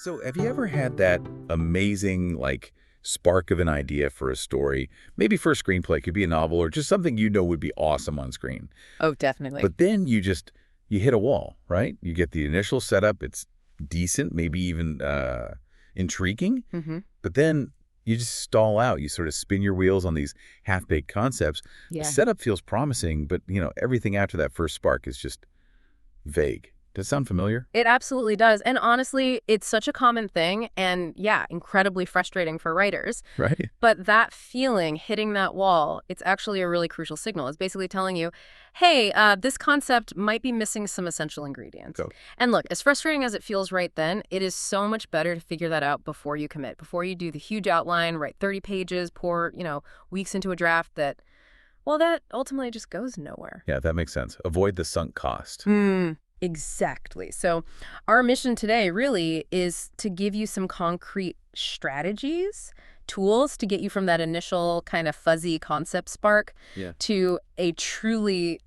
So have you ever had that amazing, spark of an idea for a story? Maybe for a screenplay, it could be a novel, or just something would be awesome on screen. Oh, definitely. But then you hit a wall, right? You get the initial setup, it's decent, maybe even intriguing. Mm-hmm. But then you just stall out. You sort of spin your wheels on these half-baked concepts. Yeah. The setup feels promising, but, everything after that first spark is just vague. Does it sound familiar? It absolutely does. And honestly, it's such a common thing and, yeah, incredibly frustrating for writers. Right. But that feeling, hitting that wall, it's actually a really crucial signal. It's basically telling you, hey, this concept might be missing some essential ingredients. Go. And look, as frustrating as it feels right then, it is so much better to figure that out before you commit, before you do the huge outline, write 30 pages, pour, weeks into a draft that ultimately just goes nowhere. Yeah, that makes sense. Avoid the sunk cost. Exactly. So our mission today really is to give you some concrete strategies, tools to get you from that initial kind of fuzzy concept spark to a truly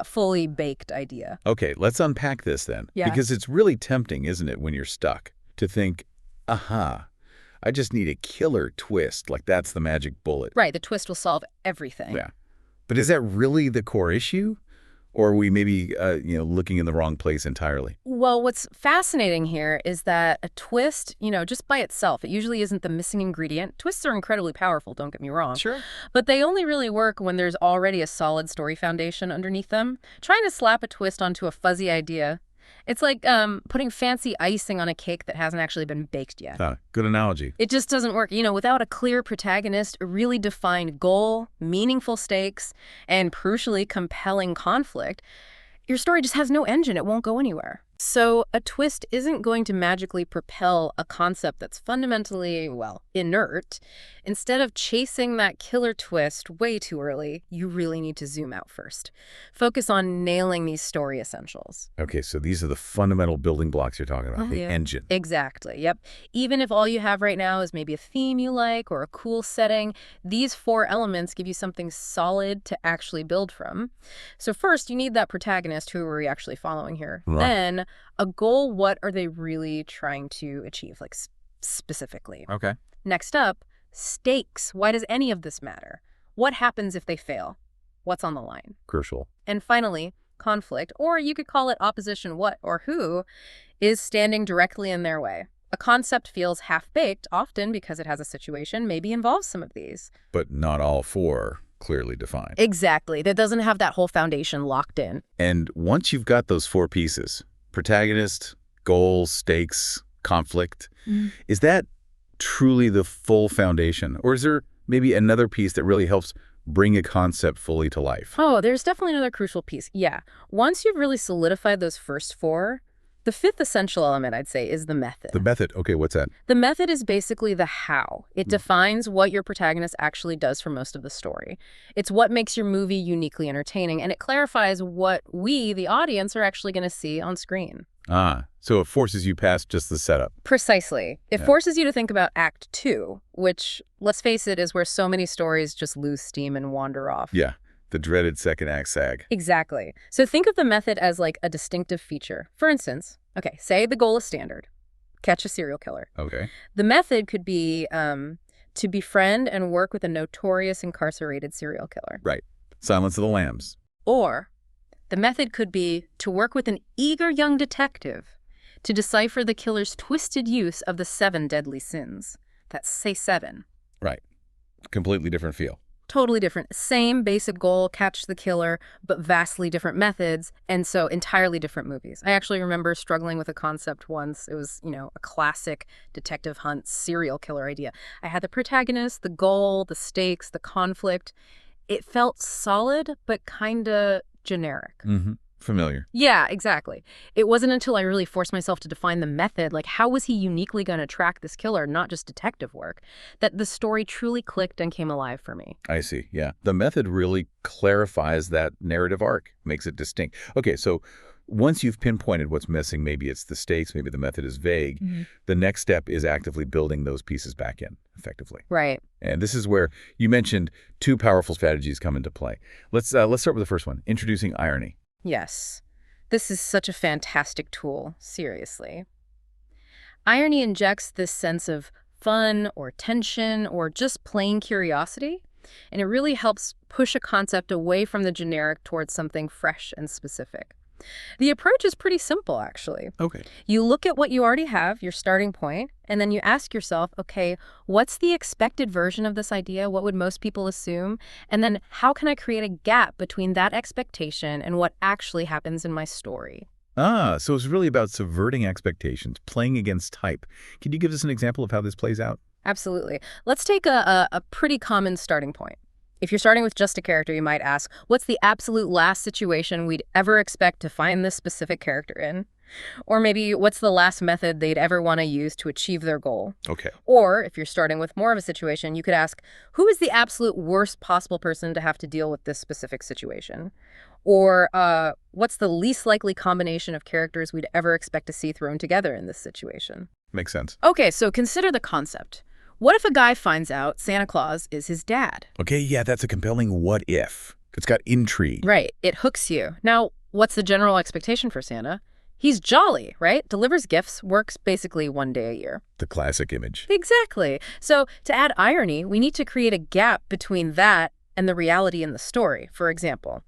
fully baked idea. Okay, let's unpack this then. Yeah. Because it's really tempting, isn't it, when you're stuck, to think, aha, I just need a killer twist, like that's the magic bullet. Right, the twist will solve everything. Yeah. But is that really the core issue? Or are we maybe, looking in the wrong place entirely? Well, what's fascinating here is that a twist, just by itself, it usually isn't the missing ingredient. Twists are incredibly powerful, don't get me wrong. Sure. But they only really work when there's already a solid story foundation underneath them. Trying to slap a twist onto a fuzzy idea, it's like putting fancy icing on a cake that hasn't actually been baked yet. Good analogy. It just doesn't work. Without a clear protagonist, a really defined goal, meaningful stakes, and crucially compelling conflict, your story just has no engine. It won't go anywhere. So a twist isn't going to magically propel a concept that's fundamentally, inert. Instead of chasing that killer twist way too early, you really need to zoom out first. Focus on nailing these story essentials. Okay, so these are the fundamental building blocks you're talking about, the engine. Exactly, yep. Even if all you have right now is maybe a theme you like or a cool setting, these 4 elements give you something solid to actually build from. So first, you need that protagonist. Who are we actually following here? Right. Then, a goal, what are they really trying to achieve, specifically? Okay. Next up, stakes. Why does any of this matter? What happens if they fail? What's on the line? Crucial. And finally, conflict, or you could call it opposition. What or who is standing directly in their way? A concept feels half-baked, often because it has a situation, maybe involves some of these. But not all 4 clearly defined. Exactly. That doesn't have that whole foundation locked in. And once you've got those 4 pieces, protagonist, goals, stakes, conflict, is that truly the full foundation? Or is there maybe another piece that really helps bring a concept fully to life? Oh, there's definitely another crucial piece. Yeah. Once you've really solidified those first 4, the 5th essential element, I'd say, is the method. The method. Okay, what's that? The method is basically the how. It defines what your protagonist actually does for most of the story. It's what makes your movie uniquely entertaining, and it clarifies what we, the audience, are actually going to see on screen. So it forces you past just the setup. Precisely. It forces you to think about Act 2, which, let's face it, is where so many stories just lose steam and wander off. Yeah, the dreaded second act sag. Exactly. So think of the method as like a distinctive feature. For instance, say the goal is standard. Catch a serial killer. Okay. The method could be to befriend and work with a notorious incarcerated serial killer. Right. Silence of the Lambs. Or the method could be to work with an eager young detective to decipher the killer's twisted use of the 7 deadly sins. That's, say, 7. Right. Completely different feel. Totally different. Same basic goal, catch the killer, but vastly different methods, and so entirely different movies. I actually remember struggling with a concept once. It was, a classic detective hunt serial killer idea. I had the protagonist, the goal, the stakes, the conflict. It felt solid, but kinda generic. Familiar. Yeah, exactly. It wasn't until I really forced myself to define the method, like how was he uniquely going to track this killer, not just detective work, that the story truly clicked and came alive for me. I see, yeah. The method really clarifies that narrative arc, makes it distinct. Okay, so once you've pinpointed what's missing, maybe it's the stakes, maybe the method is vague, the next step is actively building those pieces back in, effectively. Right. And this is where you mentioned 2 powerful strategies come into play. Let's start with the first one, introducing irony. Yes. This is such a fantastic tool, seriously. Irony injects this sense of fun or tension or just plain curiosity, and it really helps push a concept away from the generic towards something fresh and specific. The approach is pretty simple, actually. Okay. You look at what you already have, your starting point, and then you ask yourself, okay, what's the expected version of this idea? What would most people assume? And then how can I create a gap between that expectation and what actually happens in my story? So it's really about subverting expectations, playing against type. Can you give us an example of how this plays out? Absolutely. Let's take a pretty common starting point. If you're starting with just a character, you might ask, what's the absolute last situation we'd ever expect to find this specific character in? Or maybe, what's the last method they'd ever want to use to achieve their goal? Okay. Or, if you're starting with more of a situation, you could ask, who is the absolute worst possible person to have to deal with this specific situation? Or, what's the least likely combination of characters we'd ever expect to see thrown together in this situation? Makes sense. Okay, so consider the concept. What if a guy finds out Santa Claus is his dad? Okay, yeah, that's a compelling what if. It's got intrigue. Right, it hooks you. Now, what's the general expectation for Santa? He's jolly, right? Delivers gifts, works basically one day a year. The classic image. Exactly. So to add irony, we need to create a gap between that and the reality in the story. For example,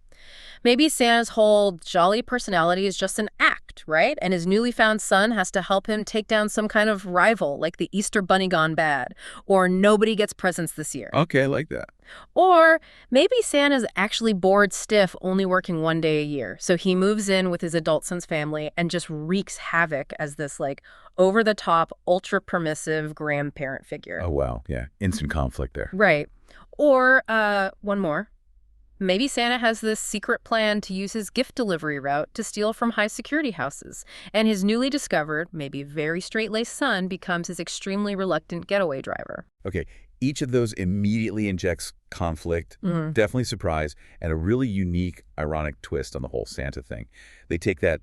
maybe Santa's whole jolly personality is just an act, right? And his newly found son has to help him take down some kind of rival, like the Easter Bunny gone bad, or nobody gets presents this year. Okay, I like that. Or maybe Santa's actually bored stiff, only working one day a year. So he moves in with his adult son's family and just wreaks havoc as this, like, over-the-top, ultra-permissive grandparent figure. Oh, wow. Yeah, instant conflict there. Right. Or, one more. Maybe Santa has this secret plan to use his gift delivery route to steal from high-security houses, and his newly discovered, maybe very straight-laced son becomes his extremely reluctant getaway driver. Okay, each of those immediately injects conflict, definitely surprise, and a really unique, ironic twist on the whole Santa thing. They take that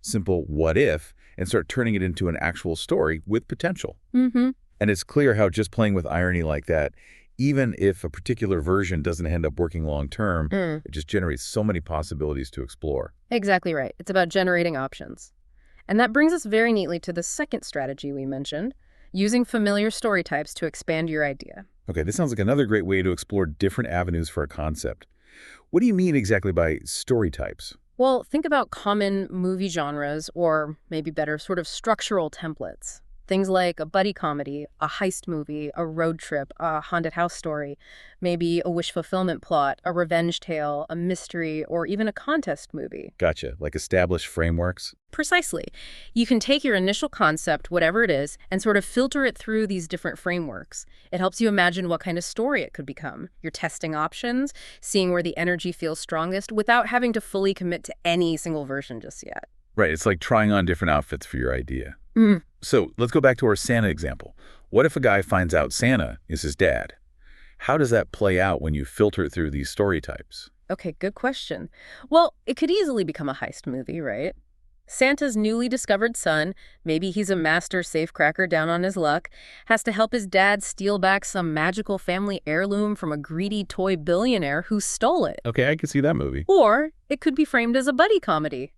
simple what if and start turning it into an actual story with potential. Mm-hmm. And it's clear how just playing with irony like that, even if a particular version doesn't end up working long-term, it just generates so many possibilities to explore. Exactly right. It's about generating options. And that brings us very neatly to the second strategy we mentioned, using familiar story types to expand your idea. Okay, this sounds like another great way to explore different avenues for a concept. What do you mean exactly by story types? Well, think about common movie genres, or maybe better, sort of structural templates. Things like a buddy comedy, a heist movie, a road trip, a haunted house story, maybe a wish fulfillment plot, a revenge tale, a mystery, or even a contest movie. Gotcha, like established frameworks? Precisely. You can take your initial concept, whatever it is, and sort of filter it through these different frameworks. It helps you imagine what kind of story it could become. You're testing options, seeing where the energy feels strongest without having to fully commit to any single version just yet. Right, it's like trying on different outfits for your idea. Mm. So let's go back to our Santa example. What if a guy finds out Santa is his dad? How does that play out when you filter through these story types? Okay, good question. Well, it could easily become a heist movie, right? Santa's newly discovered son, maybe he's a master safecracker down on his luck, has to help his dad steal back some magical family heirloom from a greedy toy billionaire who stole it. Okay, I can see that movie. Or it could be framed as a buddy comedy.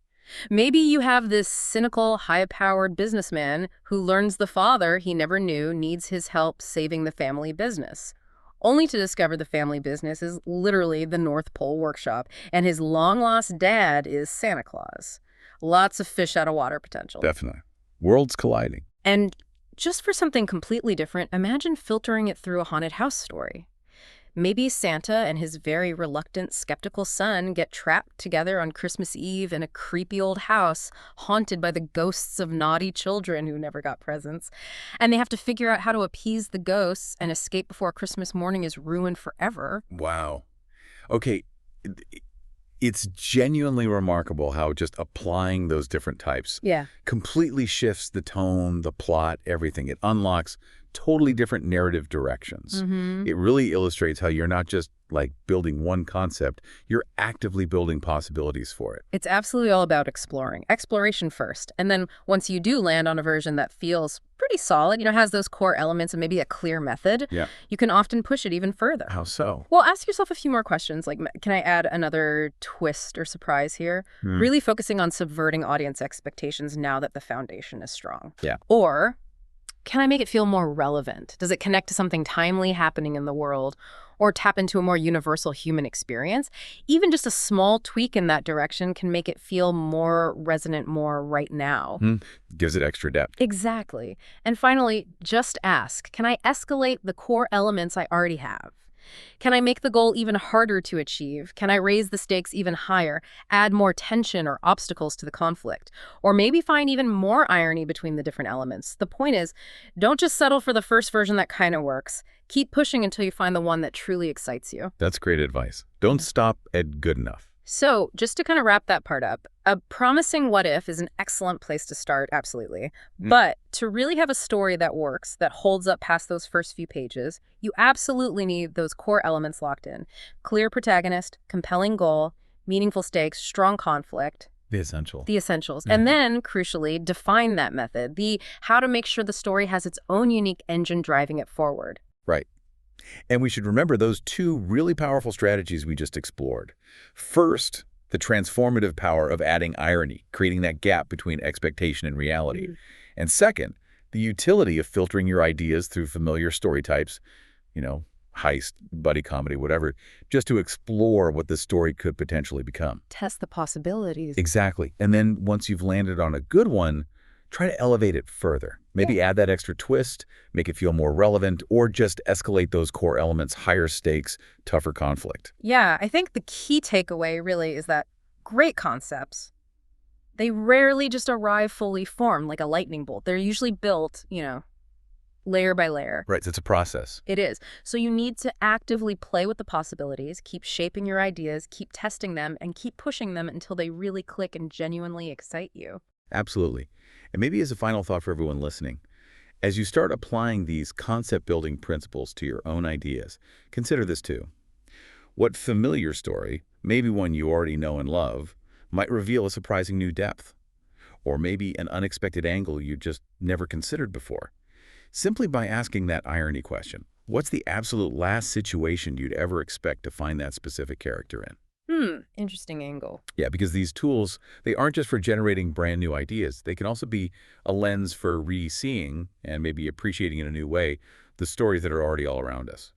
Maybe you have this cynical, high-powered businessman who learns the father he never knew needs his help saving the family business, only to discover the family business is literally the North Pole workshop, and his long-lost dad is Santa Claus. Lots of fish out of water potential. Definitely. Worlds colliding. And just for something completely different, imagine filtering it through a haunted house story. Maybe Santa and his very reluctant, skeptical son get trapped together on Christmas Eve in a creepy old house haunted by the ghosts of naughty children who never got presents. And they have to figure out how to appease the ghosts and escape before Christmas morning is ruined forever. Wow. Okay, it's genuinely remarkable how just applying those different types completely shifts the tone, the plot, everything. It unlocks totally different narrative directions. It really illustrates how you're not just like building one concept, you're actively building possibilities for it. It's absolutely all about exploring. Exploration first. And then once you do land on a version that feels pretty solid, has those core elements and maybe a clear method, you can often push it even further. How so? Well, ask yourself a few more questions, like, can I add another twist or surprise here? Really focusing on subverting audience expectations now that the foundation is strong. Yeah. Or Can I make it feel more relevant? Does it connect to something timely happening in the world or tap into a more universal human experience? Even just a small tweak in that direction can make it feel more resonant, more right now. Gives it extra depth. Exactly. And finally, just ask, can I escalate the core elements I already have? Can I make the goal even harder to achieve? Can I raise the stakes even higher, add more tension or obstacles to the conflict? Or maybe find even more irony between the different elements? The point is, don't just settle for the first version that kind of works. Keep pushing until you find the one that truly excites you. That's great advice. Don't stop at good enough. So, just to kind of wrap that part up, a promising what if is an excellent place to start, absolutely. But to really have a story that works, that holds up past those first few pages, you absolutely need those core elements locked in. Clear protagonist, compelling goal, meaningful stakes, strong conflict. The essential. The essentials. And then, crucially, define that method, the how to make sure the story has its own unique engine driving it forward. Right. And we should remember those two really powerful strategies we just explored. First, the transformative power of adding irony, creating that gap between expectation and reality. And second, the utility of filtering your ideas through familiar story types, heist, buddy comedy, whatever, just to explore what the story could potentially become. Test the possibilities. Exactly. And then once you've landed on a good one, try to elevate it further. Maybe add that extra twist, make it feel more relevant, or just escalate those core elements, higher stakes, tougher conflict. Yeah, I think the key takeaway really is that great concepts, they rarely just arrive fully formed like a lightning bolt. They're usually built, layer by layer. Right, so it's a process. It is. So you need to actively play with the possibilities, keep shaping your ideas, keep testing them, and keep pushing them until they really click and genuinely excite you. Absolutely. And maybe as a final thought for everyone listening, as you start applying these concept-building principles to your own ideas, consider this too. What familiar story, maybe one you already know and love, might reveal a surprising new depth? Or maybe an unexpected angle you just never considered before? Simply by asking that irony question, what's the absolute last situation you'd ever expect to find that specific character in? Interesting angle. Yeah, because these tools, they aren't just for generating brand new ideas. They can also be a lens for re-seeing and maybe appreciating in a new way the stories that are already all around us.